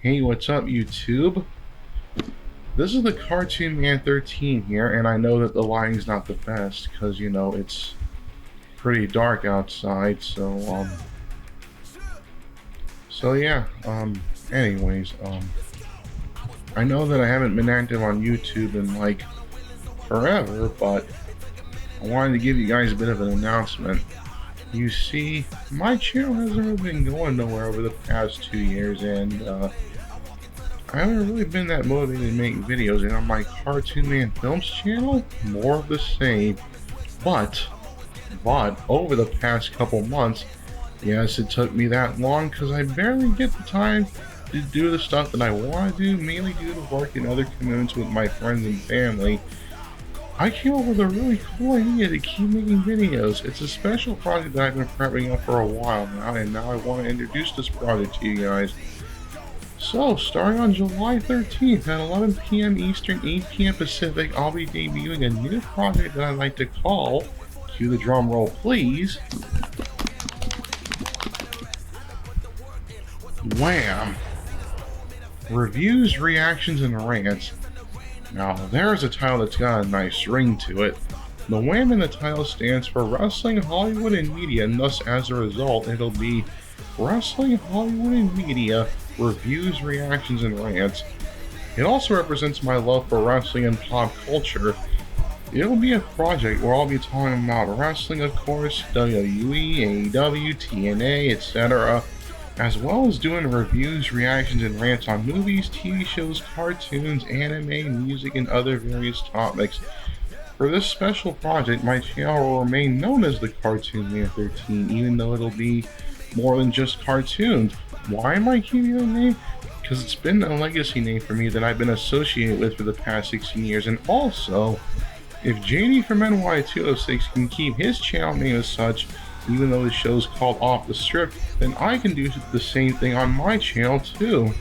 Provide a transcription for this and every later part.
Hey, what's up, YouTube? This is the TheCartoonman13 here, and I know that the lighting's not the best because, it's pretty dark outside, so yeah, anyways, I know that I haven't been active on YouTube in, like, forever, but I wanted to give you guys a bit of an announcement. You see, my channel hasn't really been going nowhere over the past 2 years, and, I haven't really been that motivated to make videos, and on my Cartoon Man Films channel, more of the same. But over the past couple months, yes, it took me that long because I barely get the time to do the stuff that I want to do, mainly due to work and other commitments with my friends and family. I came up with a really cool idea to keep making videos. It's a special project that I've been prepping up for a while now, and now I want to introduce this project to you guys. So, starting on July 13th at 11 p.m. Eastern, 8 p.m. Pacific, I'll be debuting a new project that I'd like to call, cue the drum roll please, Wham! Reviews, Reactions, and Rants. Now, there's a title that's got a nice ring to it. The Wham in the title stands for Wrestling, Hollywood, and Media, and thus, as a result, it'll be Wrestling, Hollywood, and Media, Reviews, Reactions, and Rants. It also represents my love for wrestling and pop culture. It'll be a project where I'll be talking about wrestling, of course, WWE, AEW, TNA, etc., as well as doing reviews, reactions, and rants on movies, TV shows, cartoons, anime, music, and other various topics. For this special project, my channel will remain known as the TheCartoonman13, even though it'll be more than just cartoons. Why am I keeping the name? Because it's been a legacy name for me that I've been associated with for the past 16 years, and also, if JD from NY206 can keep his channel name as such, even though his show's called Off the Strip, then I can do the same thing on my channel too.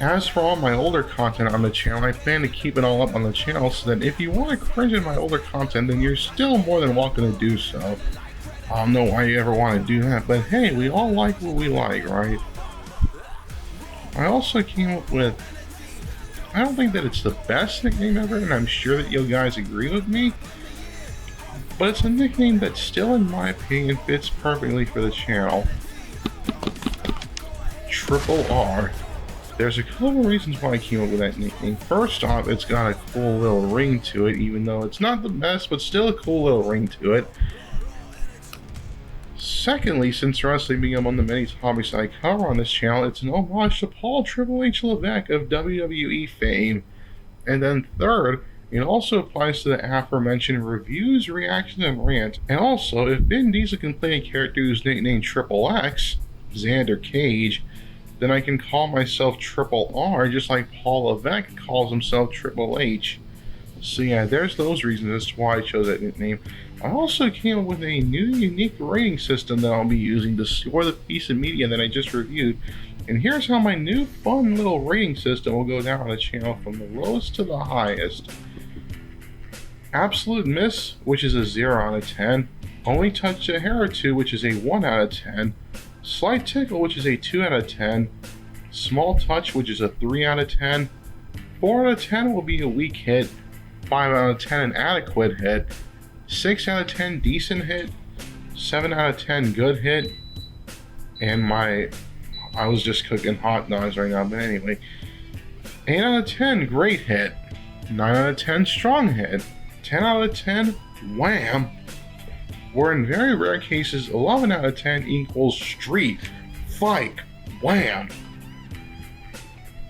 As for all my older content on the channel, I plan to keep it all up on the channel so that if you want to cringe at my older content, then you're still more than welcome to do so. I don't know why you ever want to do that, but hey, we all like what we like, right? I also came up with, I don't think that it's the best nickname ever, and I'm sure that you guys agree with me, but it's a nickname that still, in my opinion, fits perfectly for the channel. Triple R. There's a couple reasons why I came up with that nickname. First off, it's got a cool little ring to it, even though it's not the best, but still a cool little ring to it. Secondly, since wrestling being among the many topics I cover on this channel, it's an homage to Paul Triple H Levesque of WWE fame. And then third, it also applies to the aforementioned reviews, reactions, and rants. And also, if Vin Diesel can play a character who's nicknamed Triple X, Xander Cage, then I can call myself Triple R just like Paul Levesque calls himself Triple H. So yeah, there's those reasons as to why I chose that nickname. I also came up with a new unique rating system that I'll be using to score the piece of media that I just reviewed. And here's how my new fun little rating system will go down on the channel from the lowest to the highest. Absolute Miss, which is a 0 out of 10. Only Touched a Hair or Two, which is a 1 out of 10. Slight Tickle, which is a 2 out of 10. Small Touch, which is a 3 out of 10. 4 out of 10 will be a weak hit. 5 out of 10 an adequate hit. 6 out of 10 decent hit. 7 out of 10 good hit. And I was just cooking hot dogs right now, but anyway. 8 out of 10 great hit. 9 out of 10 strong hit. 10 out of 10 wham. Where in very rare cases 11 out of 10 equals street fight wham.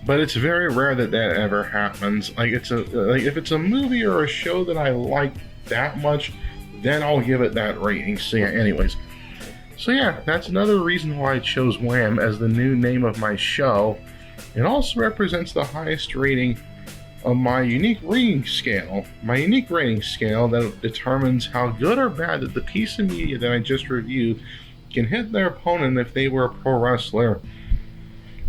But it's very rare that that ever happens. Like if it's a movie or a show that I like that much, then I'll give it that rating. So yeah, anyways. So yeah, that's another reason why I chose Wham as the new name of my show. It also represents the highest rating of my unique rating scale. My unique rating scale that determines how good or bad that the piece of media that I just reviewed can hit their opponent if they were a pro wrestler.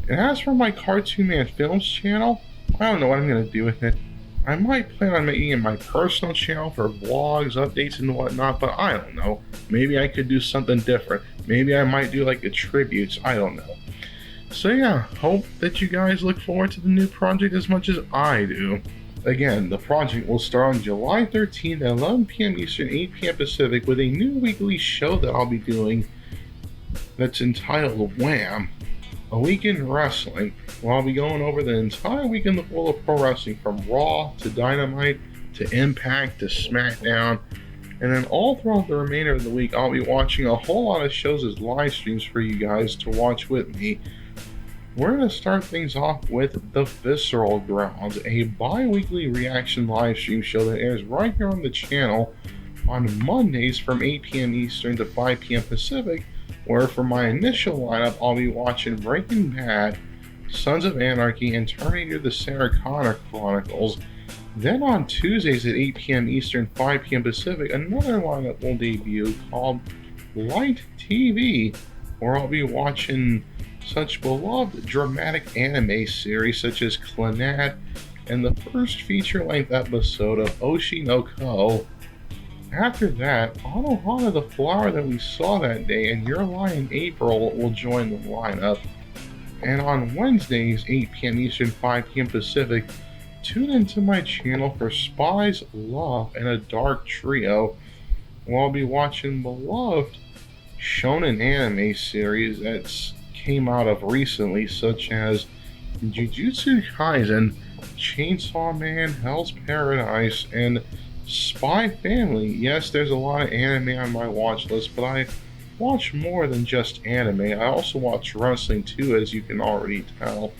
And as for my Cartoon Man Films channel, I don't know what I'm going to do with it. I might plan on making it my personal channel for vlogs, updates, and whatnot, but I don't know. Maybe I could do something different. Maybe I might do like a tributes, I don't know. So yeah, hope that you guys look forward to the new project as much as I do. Again, the project will start on July 13th at 11 p.m. Eastern, 8 p.m. Pacific with a new weekly show that I'll be doing that's entitled Wham! A Week in Wrestling, where I'll be going over the entire weekend of world of pro wrestling from Raw to Dynamite to Impact to SmackDown. And then all throughout the remainder of the week, I'll be watching a whole lot of shows as live streams for you guys to watch with me. We're going to start things off with The Visceral Grounds, a bi-weekly reaction live stream show that airs right here on the channel on Mondays from 8 p.m. Eastern to 5 p.m. Pacific, where for my initial lineup, I'll be watching Breaking Bad, Sons of Anarchy, and Terminator the Sarah Connor Chronicles. Then on Tuesdays at 8 p.m. Eastern, 5 p.m. Pacific, another lineup will debut called Light TV, where I'll be watching such beloved dramatic anime series such as Clannad and the first feature-length episode of Oshi no Ko. After that, Anohana the Flower that we saw that day and Your Lie in April will join the lineup. And on Wednesdays, 8 p.m. Eastern, 5 p.m. Pacific, tune into my channel for Spies, Love, and a Dark Trio, where I'll be watching beloved shonen anime series that's came out of recently, such as Jujutsu Kaisen, Chainsaw Man, Hell's Paradise, and Spy Family. Yes, there's a lot of anime on my watch list, but I watch more than just anime. I also watch wrestling too, as you can already tell.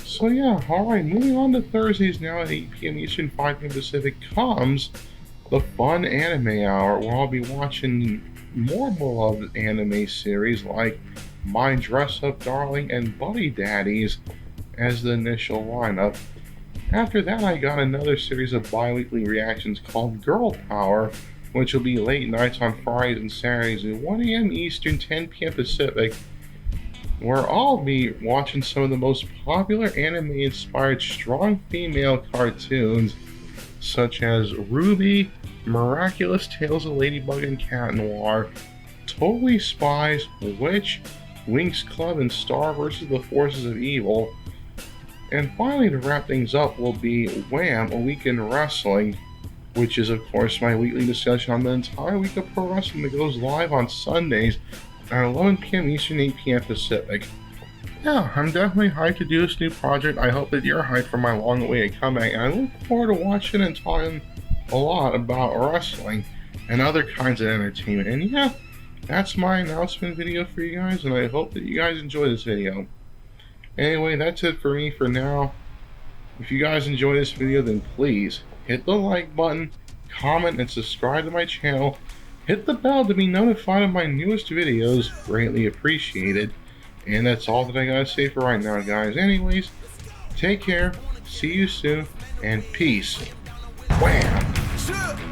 So yeah, alright, moving on to Thursdays now at 8 p.m. Eastern, 5 p.m. Pacific comes the Fun Anime Hour, where I'll be watching more beloved anime series like My Dress Up Darling and Buddy Daddies as the initial lineup. After that, I got another series of bi-weekly reactions called Girl Power, which will be late nights on Fridays and Saturdays at 1 a.m. Eastern, 10 p.m. Pacific, where I'll be watching some of the most popular anime-inspired strong female cartoons, such as Ruby, Miraculous Tales of Ladybug and Cat Noir, Totally Spies, Witch, Winx Club, and Star vs. the Forces of Evil. And finally, to wrap things up, will be Wham! A Week in Wrestling, which is, of course, my weekly discussion on the entire week of pro wrestling that goes live on Sundays at 11 p.m. Eastern, 8 p.m. Pacific. Yeah, I'm definitely hyped to do this new project. I hope that you're hyped for my long-awaited comeback, and I look forward to watching and talking a lot about wrestling and other kinds of entertainment. And yeah, that's my announcement video for you guys, and I hope that you guys enjoy this video. Anyway, that's it for me for now. If you guys enjoy this video, then please hit the like button, comment, and subscribe to my channel. Hit the bell to be notified of my newest videos, greatly appreciated. And that's all that I gotta say for right now, guys. Anyways, take care, see you soon, and peace. Wham!